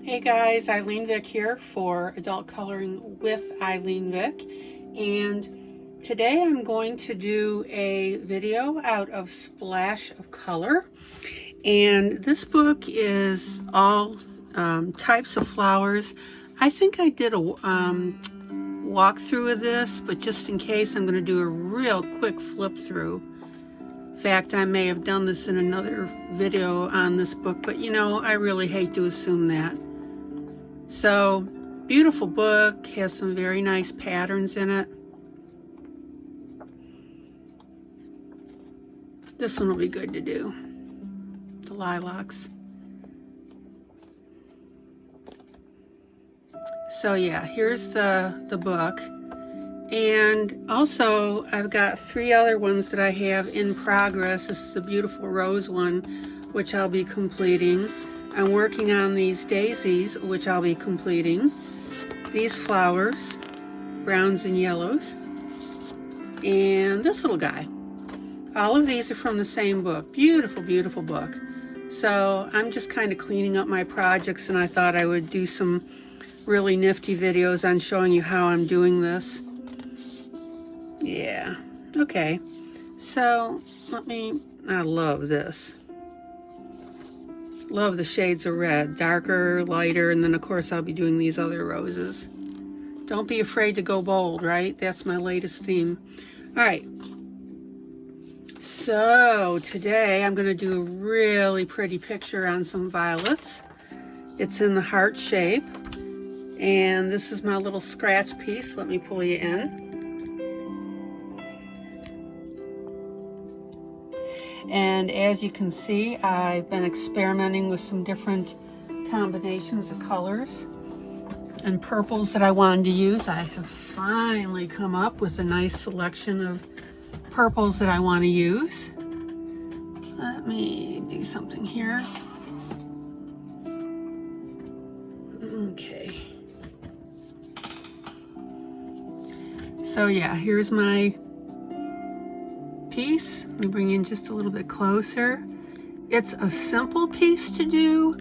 Hey guys, ILene Vick here for Adult Coloring with ILene Vick, and today I'm going to do a video out of Splash of Color. And this book is all types of flowers. I think I did a walkthrough of this, but just in case, I'm going to do a real quick flip through. In fact, I may have done this in another video on this book, but you know, I really hate to assume that. So, beautiful book, has some very nice patterns in it. This one will be good to do, the lilacs. So yeah, here's the book. And also, I've got 3 other ones that I have in progress. This is a beautiful rose one, which I'll be completing. I'm working on these daisies, which I'll be completing. These flowers, browns and yellows. And this little guy. All of these are from the same book. Beautiful, beautiful book. So I'm just kind of cleaning up my projects, and I thought I would do some really nifty videos on showing you how I'm doing this. Yeah, okay. So I love this. Love the shades of red, darker, lighter, and then of course I'll be doing these other roses. Don't be afraid to go bold, right? That's my latest theme. All right. So today I'm going to do a really pretty picture on some violets. It's in the heart shape. And this is my little scratch piece. Let me pull you in. And as you can see, I've been experimenting with some different combinations of colors and purples that I wanted to use. I have finally come up with a nice selection of purples that I want to use. Let me do something here. Okay. So yeah, here's my piece. Let me bring in just a little bit closer. It's a simple piece to do,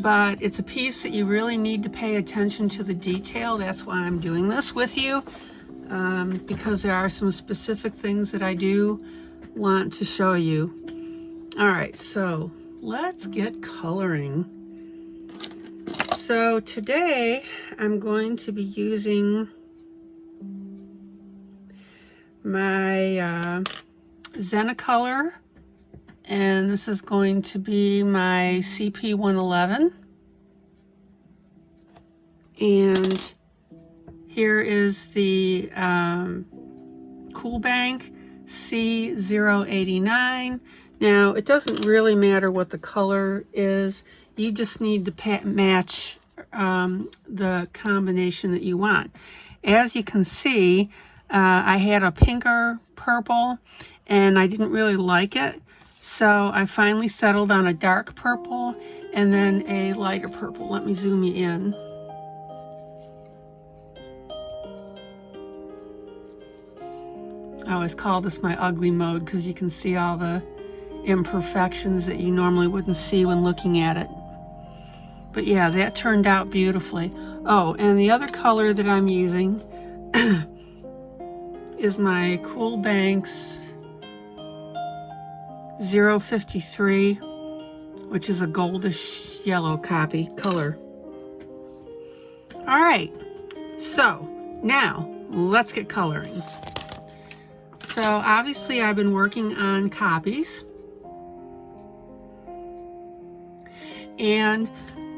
but it's a piece that you really need to pay attention to the detail. That's why I'm doing this with you, because there are some specific things that I do want to show you. All right, so let's get coloring. So today I'm going to be using my Zenicolor, and this is going to be my CP111, and here is the Cool Bank C089. Now it doesn't really matter what the color is, you just need to match the combination that you want. As you can see, I had a pinker purple and I didn't really like it, so I finally settled on a dark purple and then a lighter purple. Let me zoom you in. I always call this my ugly mode because you can see all the imperfections that you normally wouldn't see when looking at it. But yeah, that turned out beautifully. Oh, and the other color that I'm using is my Cool Banks 053, which is a goldish yellow copy color. All right, so now let's get coloring. So obviously I've been working on copies, and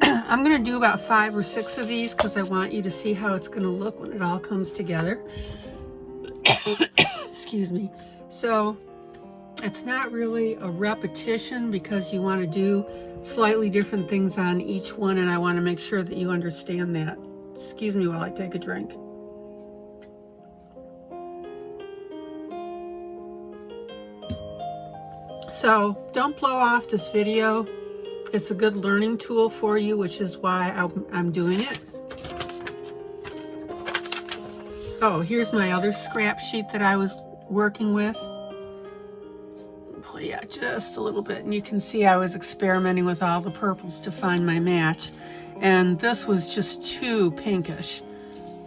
I'm going to do about 5 or 6 of these because I want you to see how it's going to look when it all comes together. Excuse me. So it's not really a repetition because you want to do slightly different things on each one, and I want to make sure that you understand that. Excuse me while I take a drink. So don't blow off this video. It's a good learning tool for you, which is why I'm doing it. Oh, here's my other scrap sheet that I was working with. Pull you out just a little bit, and you can see I was experimenting with all the purples to find my match. and this was just too pinkish.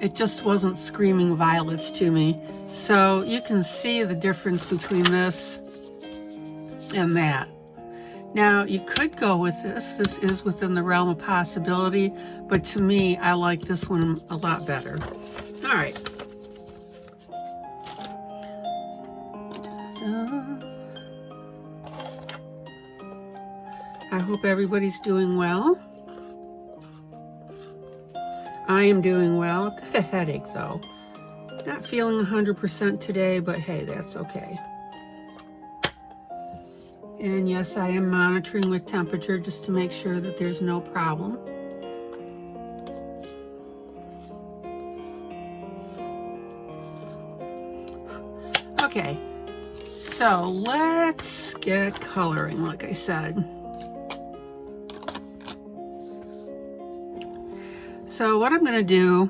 It just wasn't screaming violets to me. So you can see the difference between this and that. Now you could go with this. This is within the realm of possibility, but to me, I like this one a lot better. All right. I hope everybody's doing well. I am doing well. I've got a headache though. Not feeling 100% today, but hey, that's okay. And yes, I am monitoring with temperature just to make sure that there's no problem. Okay, so let's get coloring, like I said. So what I'm going to do,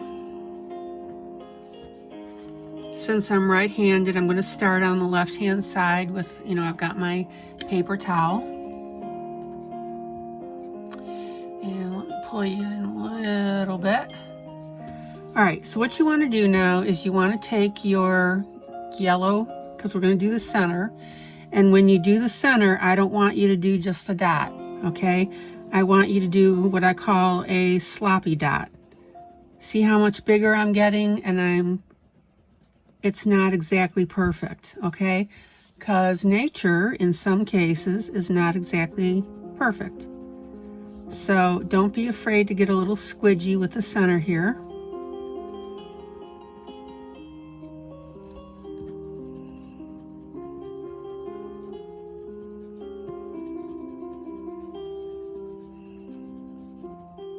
since I'm right-handed, I'm going to start on the left-hand side with, I've got my paper towel. And let me pull you in a little bit. All right, so what you want to do now is you want to take your yellow, because we're going to do the center. And when you do the center, I don't want you to do just a dot, okay? I want you to do what I call a sloppy dot. See how much bigger I'm getting, and it's not exactly perfect, okay? Because nature, in some cases, is not exactly perfect. So don't be afraid to get a little squidgy with the center here.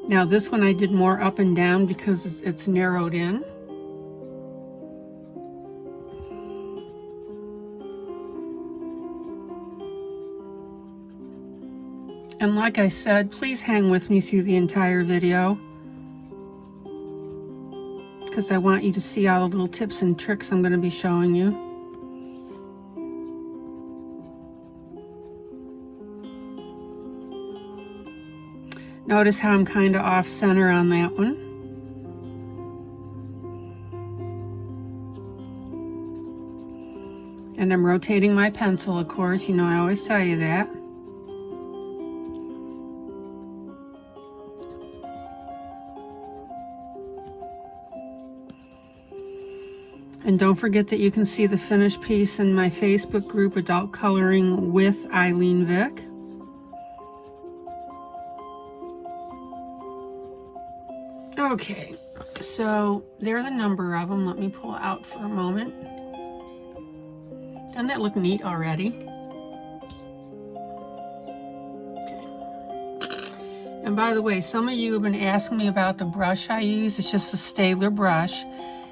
Now this one I did more up and down because it's narrowed in. And like I said, please hang with me through the entire video, because I want you to see all the little tips and tricks I'm going to be showing you. Notice how I'm kind of off center on that one. And I'm rotating my pencil, of course, I always tell you that. And don't forget that you can see the finished piece in my Facebook group, Adult Coloring with ILene Vick. Okay, so there's a number of them. Let me pull out for a moment. Doesn't that look neat already? Okay. And by the way, some of you have been asking me about the brush I use. It's just a Staedtler brush,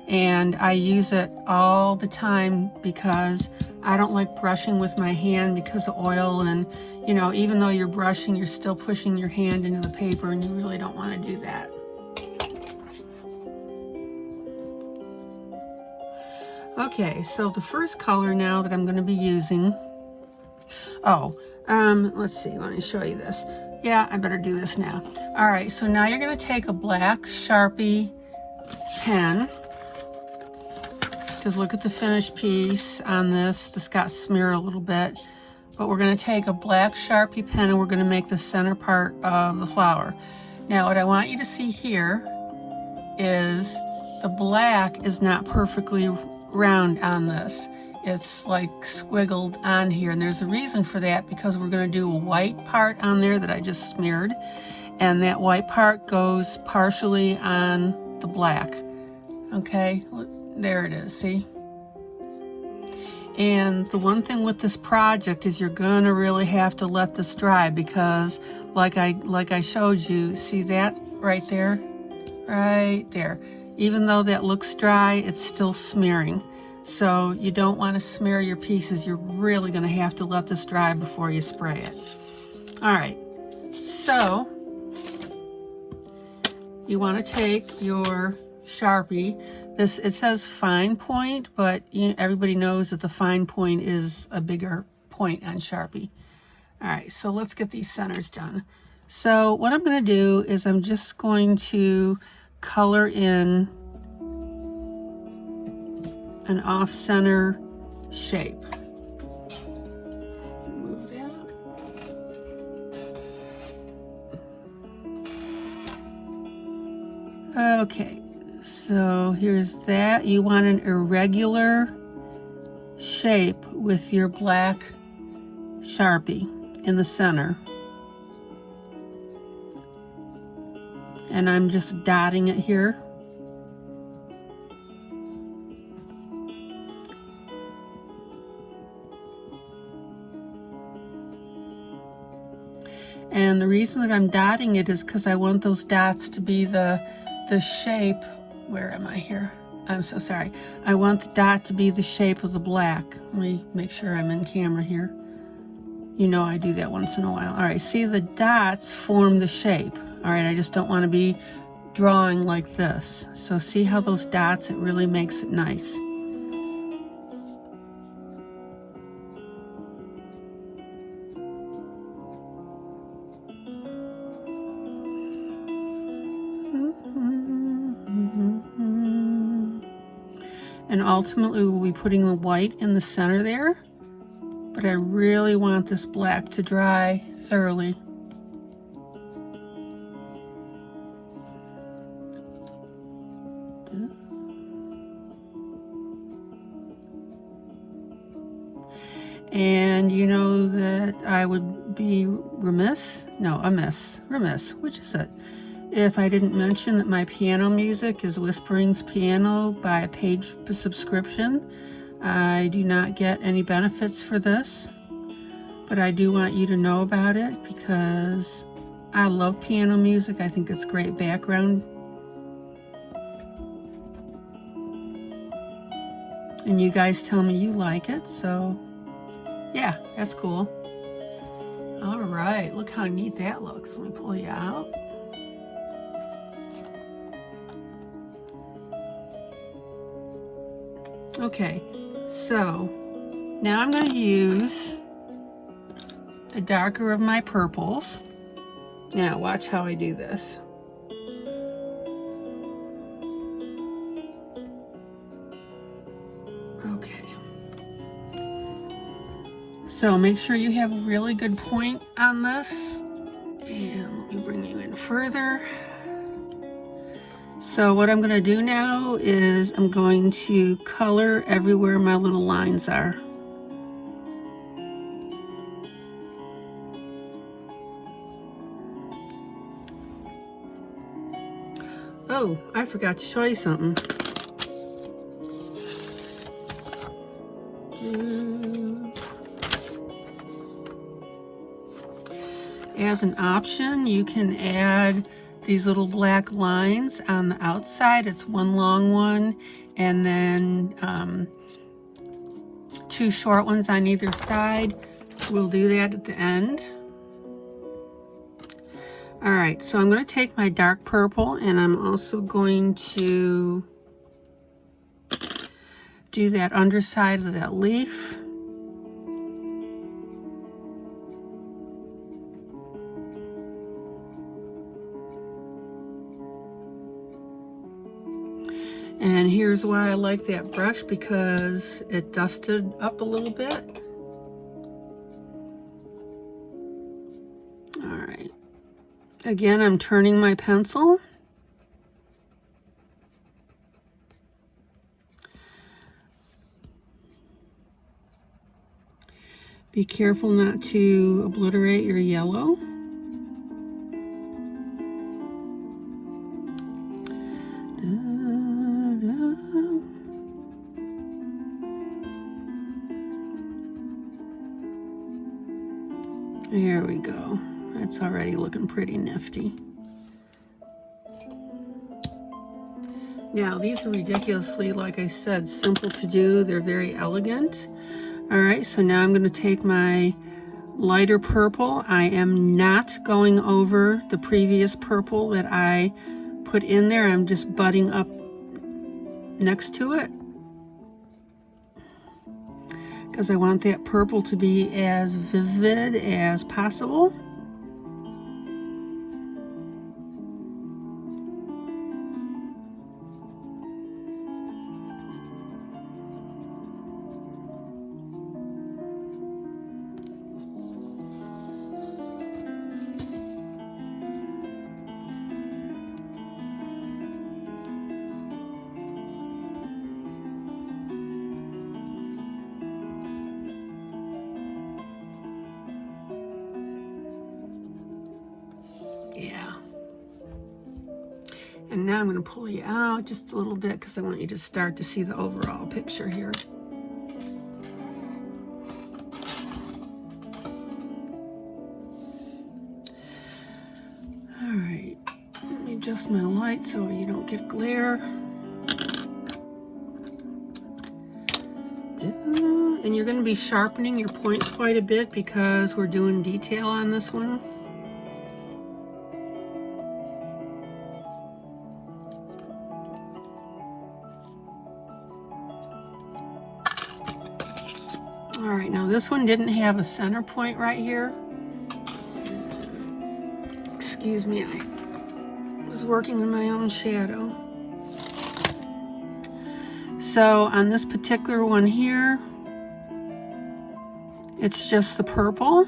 and I use it all the time because I don't like brushing with my hand because of oil, and even though you're brushing, you're still pushing your hand into the paper, and you really don't want to do that. Okay, so the first color now that I'm going to be using, let's see, let me show you this. Yeah, I better do this now. All right, so now you're going to take a black Sharpie pen, because look at the finished piece on this. This got smeared a little bit, but we're going to take a black Sharpie pen and we're going to make the center part of the flower. Now, what I want you to see here is the black is not perfectly round on this. It's like squiggled on here, and there's a reason for that, because we're going to do a white part on there that I just smeared, and that white part goes partially on the black. Okay, there it is, see? And the one thing with this project is you're gonna really have to let this dry, because like I showed you, see that right there? Right there. Even though that looks dry, it's still smearing. So you don't want to smear your pieces. You're really going to have to let this dry before you spray it. All right, so you want to take your Sharpie. It says fine point, but everybody knows that the fine point is a bigger point on Sharpie. All right, so let's get these centers done. So what I'm going to do is I'm just going to color in an off-center shape. Move that. Okay, so here's that. You want an irregular shape with your black Sharpie in the center. And I'm just dotting it here. And the reason that I'm dotting it is because I want those dots to be the shape. Where am I here? I'm so sorry. I want the dot to be the shape of the black. Let me make sure I'm in camera here. You know I do that once in a while. All right, see, the dots form the shape. All right, I just don't want to be drawing like this. So see how those dots, it really makes it nice. And ultimately we'll be putting the white in the center there, but I really want this black to dry thoroughly. And you know that I would be remiss, which is it? If I didn't mention that my piano music is Whispering's Piano by a paid subscription. I do not get any benefits for this, but I do want you to know about it because I love piano music. I think it's great background. And you guys tell me you like it, so yeah, that's cool. All right, look how neat that looks. Let me pull you out. Okay, so now I'm going to use the darker of my purples. Now watch how I do this. Okay. So make sure you have a really good point on this. And let me bring you in further. So what I'm going to do now is I'm going to color everywhere my little lines are. Oh, I forgot to show you something. As an option, you can add these little black lines on the outside. It's one long one and then two short ones on either side. We'll do that at the end. All right, so I'm going to take my dark purple and I'm also going to do that underside of that leaf. And here's why I like that brush, because it dusted up a little bit. All right. Again, I'm turning my pencil. Be careful not to obliterate your yellow. There we go. That's already looking pretty nifty. Now, these are ridiculously, like I said, simple to do. They're very elegant. All right, so now I'm going to take my lighter purple. I am not going over the previous purple that I put in there. I'm just butting up next to it, because I want that purple to be as vivid as possible. Yeah. And now I'm going to pull you out just a little bit because I want you to start to see the overall picture here. All right, let me adjust my light so you don't get glare. And you're going to be sharpening your points quite a bit because we're doing detail on this one. All right, now this one didn't have a center point right here. Excuse me, I was working in my own shadow. So on this particular one here, it's just the purple.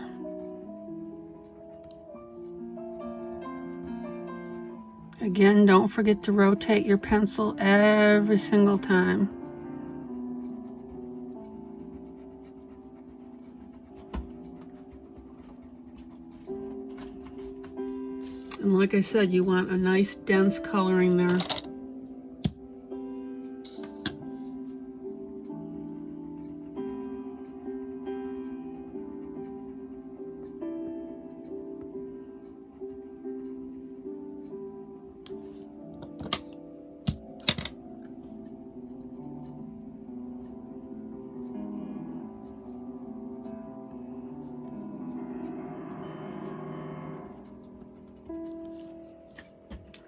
Again, don't forget to rotate your pencil every single time. And like I said, you want a nice dense coloring there.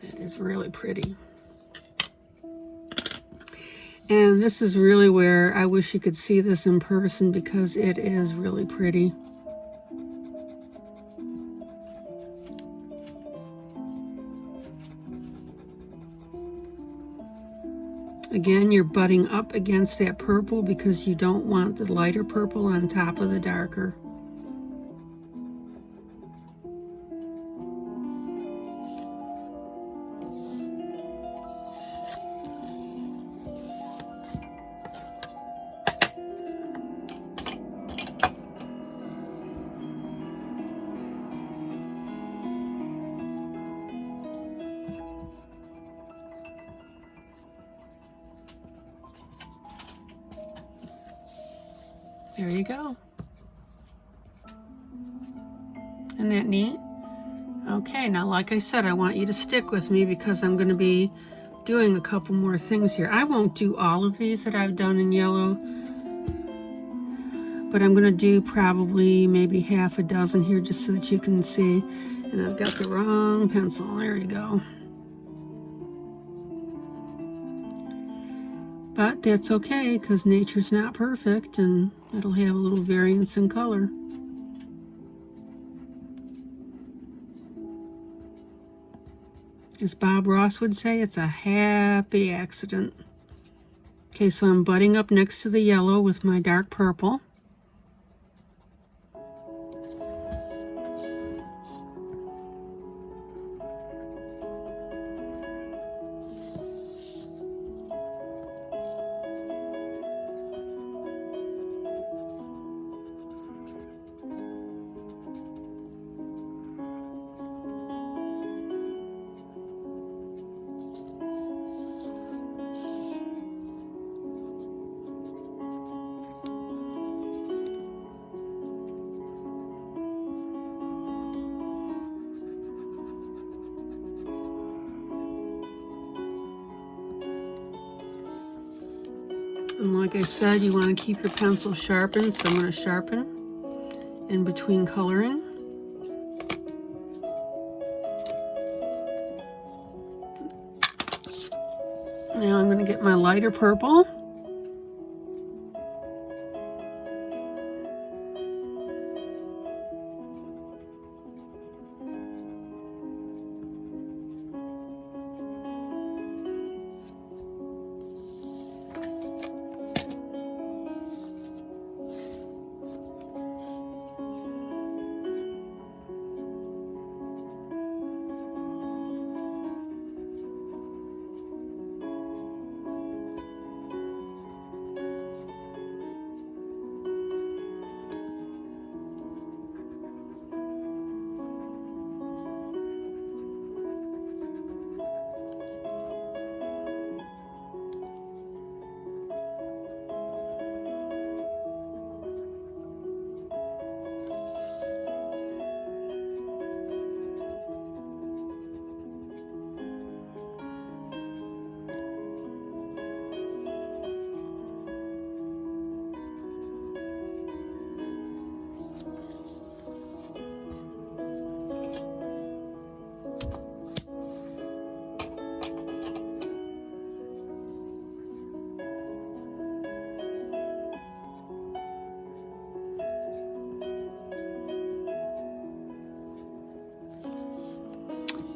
It is really pretty. And this is really where I wish you could see this in person because it is really pretty. Again, you're butting up against that purple because you don't want the lighter purple on top of the darker. There you go. Isn't that neat? Okay, now like I said, I want you to stick with me because I'm going to be doing a couple more things here. I won't do all of these that I've done in yellow, but I'm going to do probably maybe half a dozen here just so that you can see. And I've got the wrong pencil. There you go. But that's okay because nature's not perfect and it'll have a little variance in color. As Bob Ross would say, it's a happy accident. Okay, so I'm butting up next to the yellow with my dark purple. And like I said, you want to keep your pencil sharpened, so I'm going to sharpen in between coloring. Now I'm going to get my lighter purple.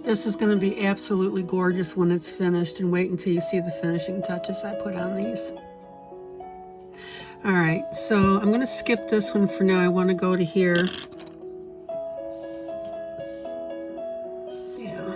This is going to be absolutely gorgeous when it's finished, and wait until you see the finishing touches I put on these. All right, so I'm going to skip this one for now. I want to go to here. Yeah.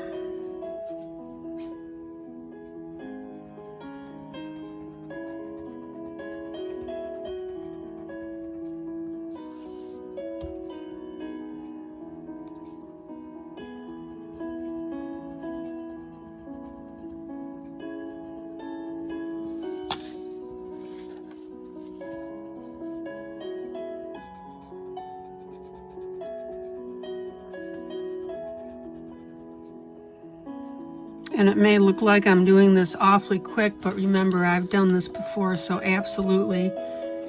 And it may look like I'm doing this awfully quick, but remember, I've done this before, so absolutely,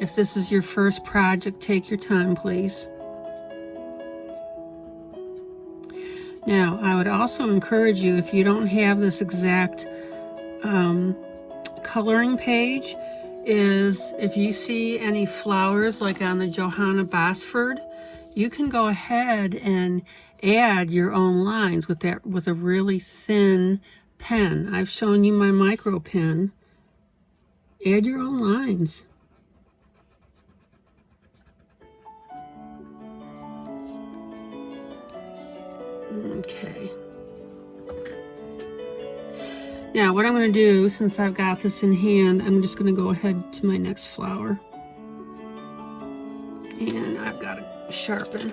if this is your first project, take your time, please. Now, I would also encourage you, if you don't have this exact coloring page, is if you see any flowers like on the Johanna Basford, you can go ahead and add your own lines with a really thin pen. I've shown you my micro pen. Add your own lines. Okay. Now what I'm going to do, since I've got this in hand, I'm just going to go ahead to my next flower. And I've got to sharpen.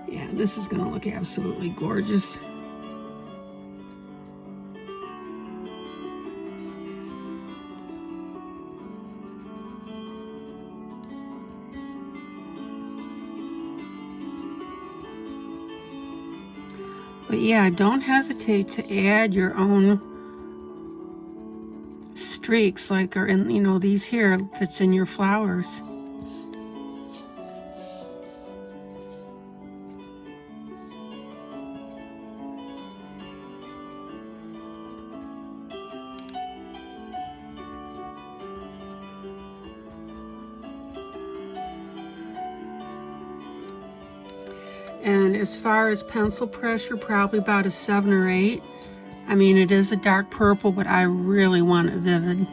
Yeah, this is going to look absolutely gorgeous. But yeah, don't hesitate to add your own streaks, like are in, you know, these here that's in your flowers. And as far as pencil pressure, probably about a 7 or 8. I mean, it is a dark purple, but I really want it vivid.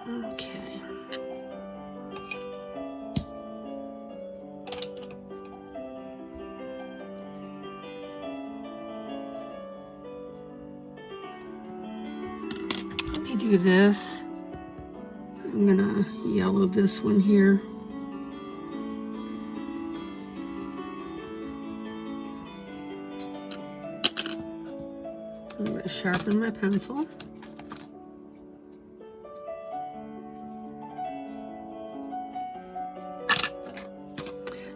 Okay. Let me do this. I'm gonna yellow this one here. I'm gonna sharpen my pencil.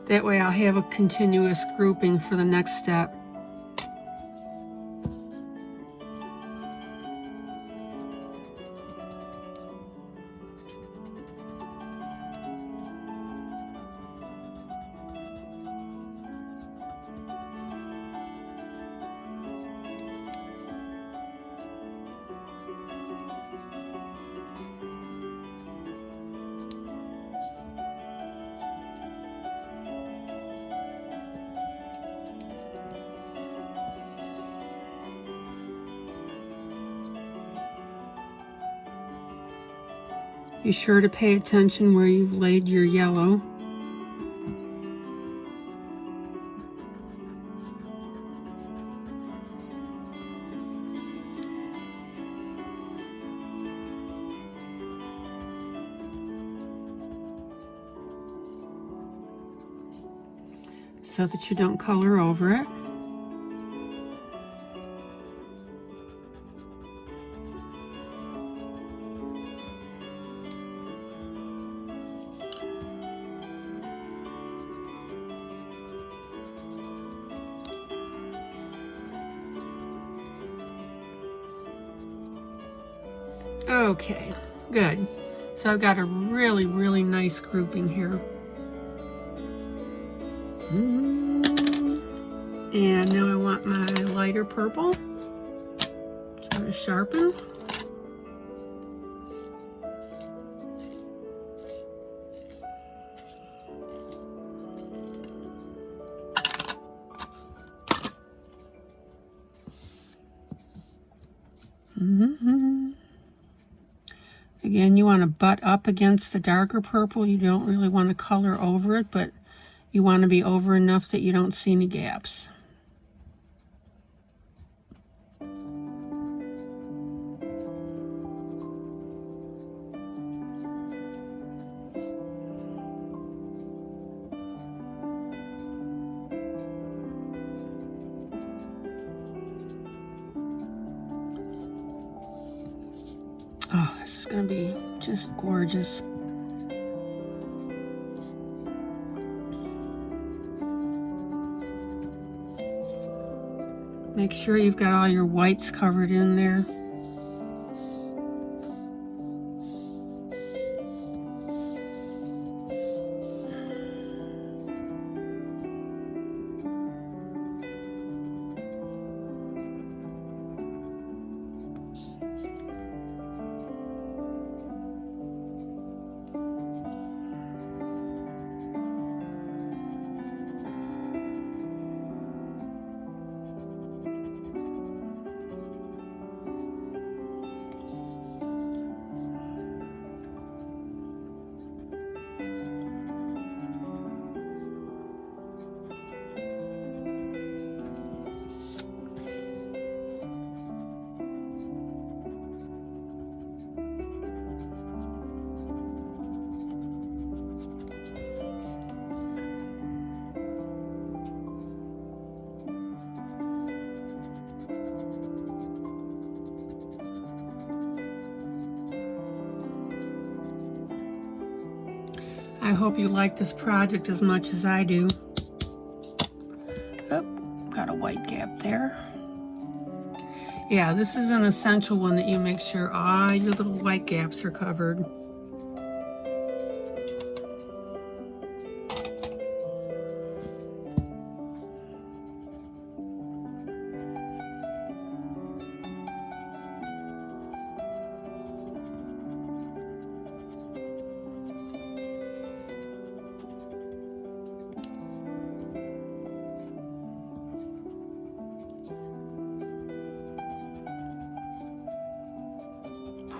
That way I'll have a continuous grouping for the next step. Be sure to pay attention where you've laid your yellow. So that you don't color over it. Okay, good. So I've got a really, really nice grouping here. And now I want my lighter purple. Try to sharpen. Again, you want to butt up against the darker purple. You don't really want to color over it, but you want to be over enough that you don't see any gaps. Oh, this is going to be just gorgeous. Make sure you've got all your whites covered in there. I hope you like this project as much as I do. Oh, got a white gap there. Yeah, this is an essential one that you make sure all your little white gaps are covered.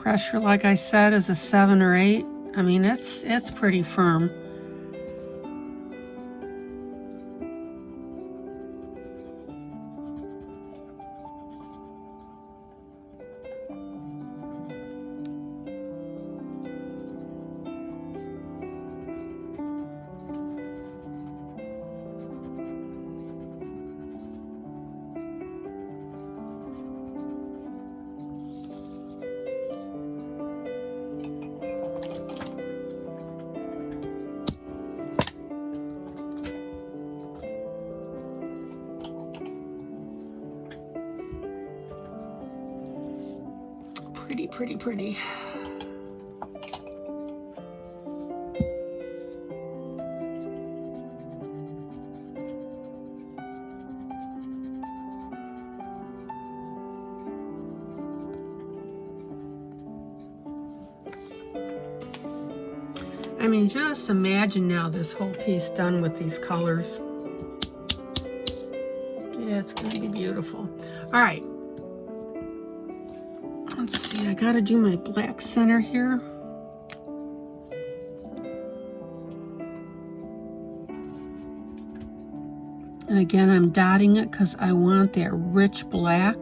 Pressure, like I said, is a 7 or 8. I mean, it's pretty firm. Pretty. I mean, just imagine now this whole piece done with these colors. Yeah, it's going to be beautiful. All right. Let's see, I gotta do my black center here. And again, I'm dotting it because I want that rich black.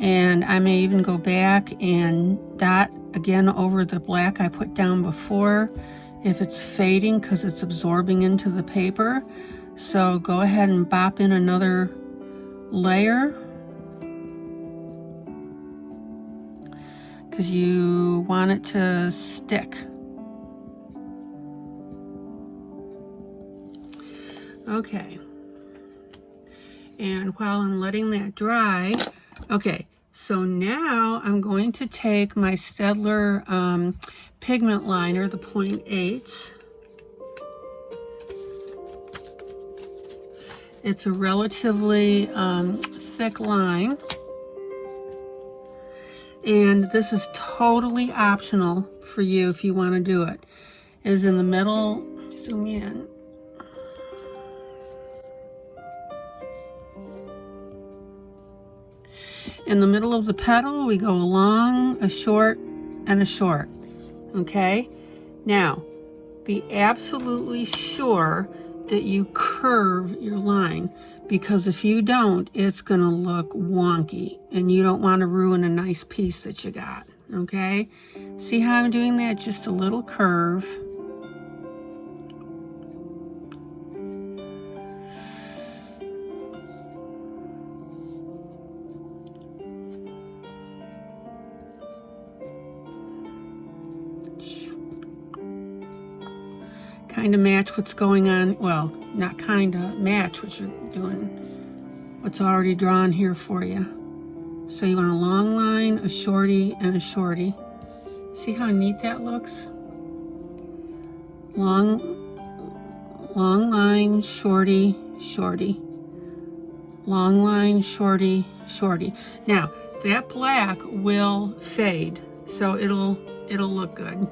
And I may even go back and dot again over the black I put down before if it's fading because it's absorbing into the paper. So go ahead and bop in another layer, because you want it to stick. Okay. And while I'm letting that dry, okay, So now I'm going to take my Staedtler pigment liner, the 0.8. It's a relatively thick line. And this is totally optional for you if you want to do it. Is in the middle, let me zoom in. In the middle of the petal, we go a long, a short, and a short. Okay? Now, be absolutely sure that you curve your line, because if you don't, it's going to look wonky, and you don't want to ruin a nice piece that you got. Okay? See how I'm doing that? Just a little curve. Kind of match what's going on. Well, not kind of, match what you're doing, what's already drawn here for you. So you want a long line, a shorty, and a shorty. See how neat that looks? Long line, shorty, shorty. Long line, shorty, shorty. Now, that black will fade, so it'll look good.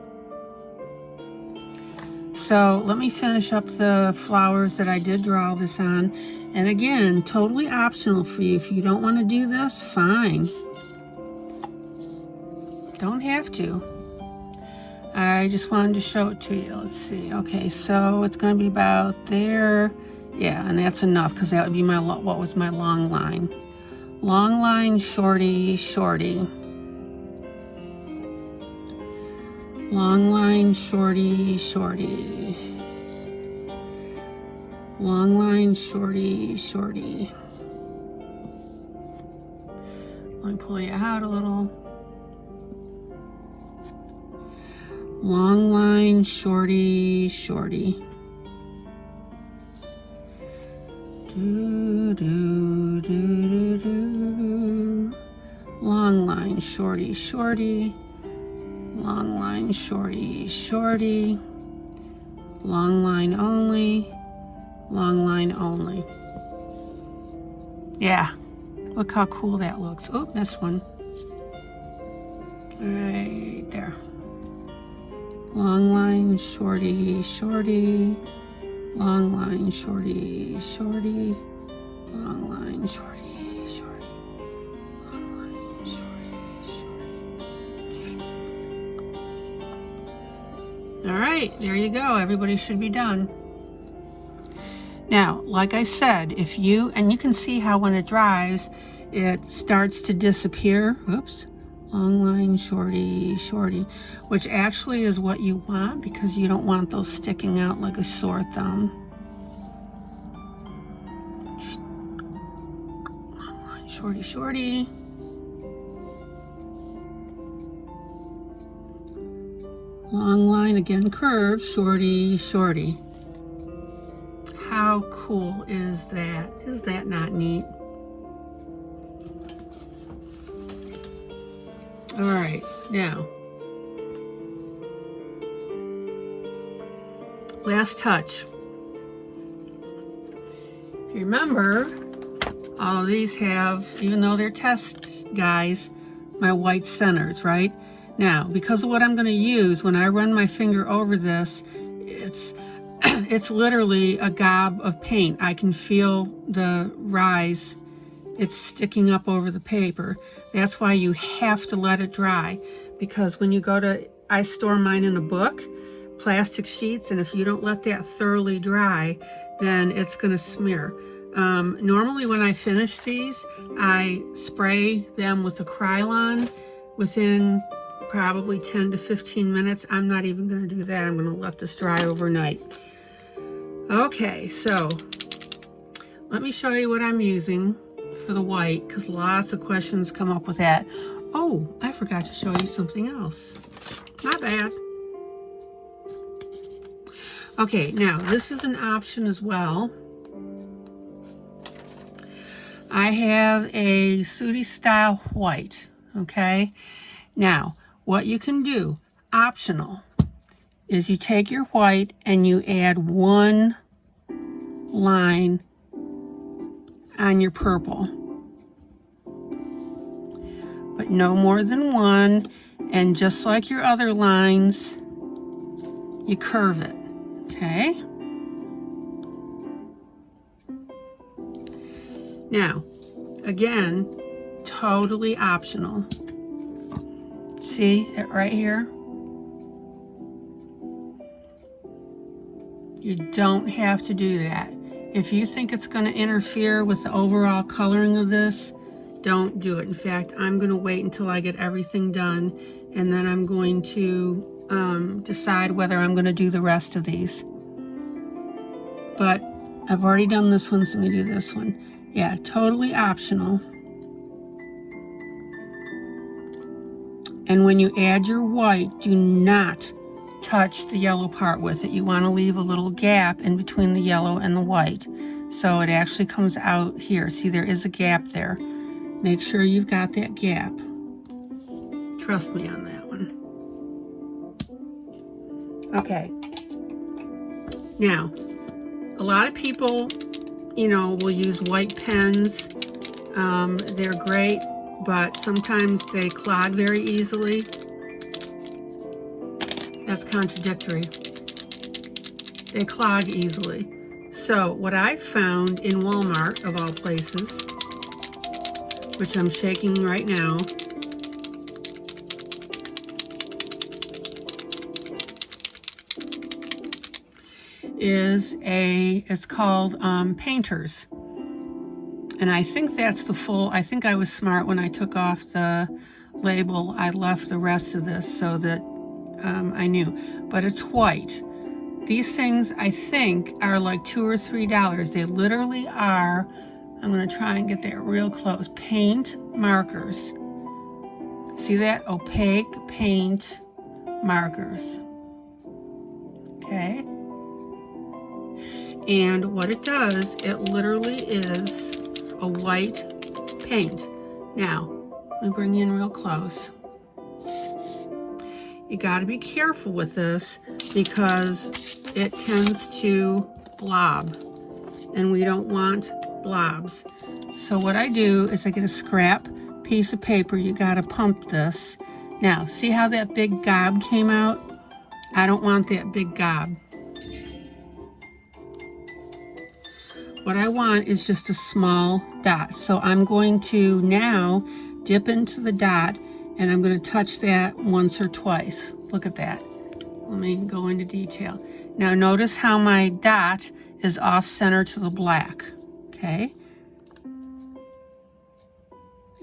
So let me finish up the flowers that I did draw this on. And again, totally optional for you. If you don't want to do this, fine. Don't have to. I just wanted to show it to you. Let's see. Okay, so it's going to be about there. Yeah, and that's enough, because that would be my, what was my long line. Long line, shorty, shorty. Long line, shorty, shorty. Long line, shorty, shorty. Let me pull you out a little. Long line, shorty, shorty. Do, do, do, do, do. Long line, shorty, shorty. Long line, shorty, shorty. Long line only. Long line only. Yeah, look how cool that looks. Oh, missed one. Right there. Long line, shorty, shorty. Long line, shorty, shorty. Long line, shorty, shorty. Long line, shorty, shorty. All right, there you go. Everybody should be done. Now, like I said, if you, and you can see how when it dries, it starts to disappear. Oops. Long line, shorty, shorty, which actually is what you want, because you don't want those sticking out like a sore thumb. Long line, shorty, shorty. Long line, again curved, shorty, shorty. How cool is that? Is that not neat? All right, now, last touch. If you remember, all of these have, even though they're test guys, my white centers, right? Now, because of what I'm going to use, when I run my finger over this, it's literally a gob of paint. I can feel the rise. It's sticking up over the paper. That's why you have to let it dry, because when you go to, I store mine in a book, plastic sheets, and if you don't let that thoroughly dry, then it's going to smear. Normally when I finish these, I spray them with a Krylon within probably 10 to 15 minutes. I'm not even going to do that. I'm going to let this dry overnight. Okay, so let me show you what I'm using for the white, because lots of questions come up with that. Oh, I forgot to show you something else. Not bad. Okay, now this is an option as well. I have a Sooty style white, okay? Now, what you can do, optional, is you take your white and you add one line on your purple, but no more than one, and just like your other lines, you curve it, okay? Now, again, totally optional. See it right here? You don't have to do that. If you think it's going to interfere with the overall coloring of this, don't do it. In fact, I'm going to wait until I get everything done, and then I'm going to decide whether I'm going to do the rest of these. But I've already done this one, so I'm going to do this one. Yeah, totally optional. And when you add your white, do not touch the yellow part with it. You want to leave a little gap in between the yellow and the white, so it actually comes out here. See, there is a gap there. Make sure you've got that gap. Trust me on that one. Okay. Now, a lot of people, you know, will use white pens. They're great, but sometimes they clog very easily. That's contradictory. They clog easily. So what I found in Walmart, of all places, which I'm shaking right now, is it's called Painters. And I think that's the full, I think I was smart when I took off the label. I left the rest of this so that I knew. But it's white. These things, I think, are like $2 or $3. They literally are, I'm going to try and get that real close, paint markers. See that? Opaque paint markers. Okay? And what it does, it literally is a white paint. Now, let me bring you in real close. You got to be careful with this because it tends to blob, and we don't want blobs. So what I do is I get a scrap piece of paper. You got to pump this. Now, see how that big gob came out? I don't want that big gob. What I want is just a small dot. So I'm going to now dip into the dot, and I'm going to touch that once or twice. Look at that. Let me go into detail. Now notice how my dot is off center to the black, okay?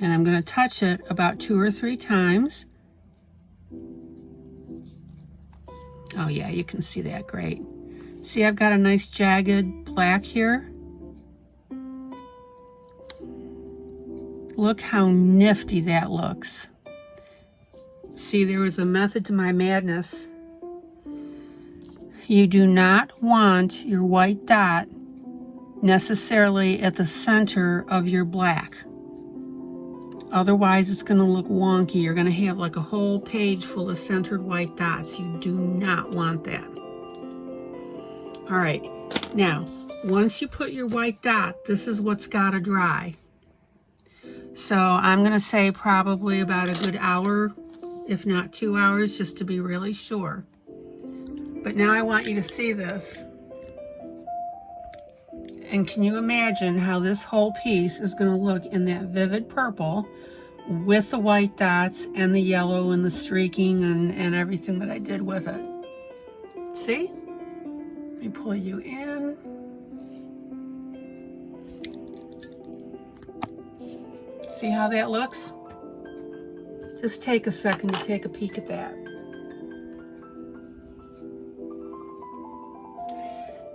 And I'm going to touch it about 2 or 3 times. Oh yeah, you can see that great. See, I've got a nice jagged black here. Look how nifty that looks. See, there was a method to my madness. You do not want your white dot necessarily at the center of your black. Otherwise, it's going to look wonky. You're going to have like a whole page full of centered white dots. You do not want that. All right, now, once you put your white dot, this is what's got to dry. So I'm going to say probably about a good hour, if not 2 hours, just to be really sure. But now I want you to see this. And can you imagine how this whole piece is going to look in that vivid purple with the white dots and the yellow and the streaking and everything that I did with it? See? Let me pull you in. See how that looks? Just take a second to take a peek at that.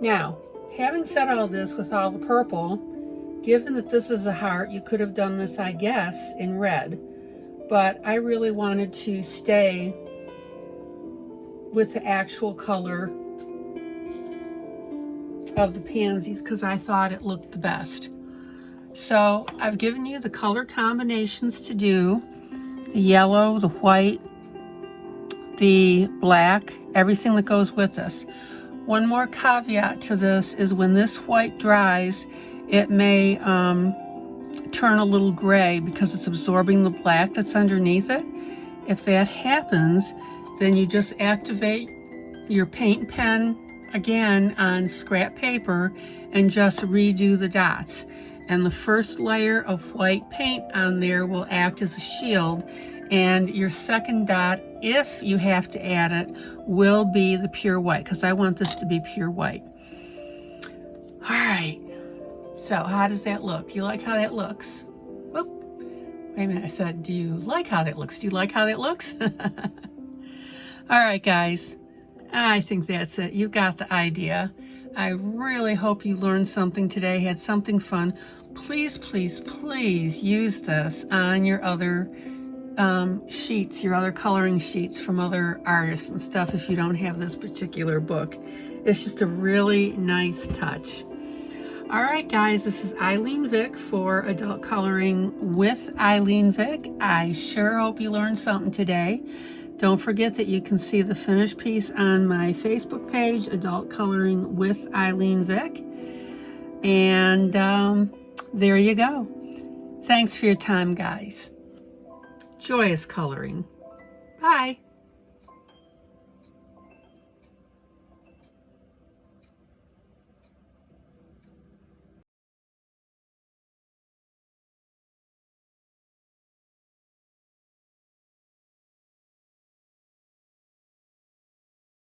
Now, having said all this with all the purple, given that this is a heart, you could have done this, I guess, in red. But I really wanted to stay with the actual color of the pansies because I thought it looked the best. So I've given you the color combinations to do: the yellow, the white, the black, everything that goes with this. One more caveat to this is when this white dries, it may turn a little gray because it's absorbing the black that's underneath it. If that happens, then you just activate your paint pen again on scrap paper and just redo the dots. And the first layer of white paint on there will act as a shield, and your second dot, if you have to add it, will be the pure white, because I want this to be pure white. All right, so how does that look? You like how that looks? Whoop. Wait a minute, I said, do you like how that looks? Do you like how that looks? All right, guys, I think that's it. You got the idea. I really hope you learned something today, had something fun. Please, please, please use this on your other sheets, your other coloring sheets from other artists and stuff if you don't have this particular book. It's just a really nice touch. All right, guys, this is ILene Vick for Adult Coloring with ILene Vick. I sure hope you learned something today. Don't forget that you can see the finished piece on my Facebook page, Adult Coloring with ILene Vick. And there you go. Thanks for your time, guys. Joyous coloring. Bye.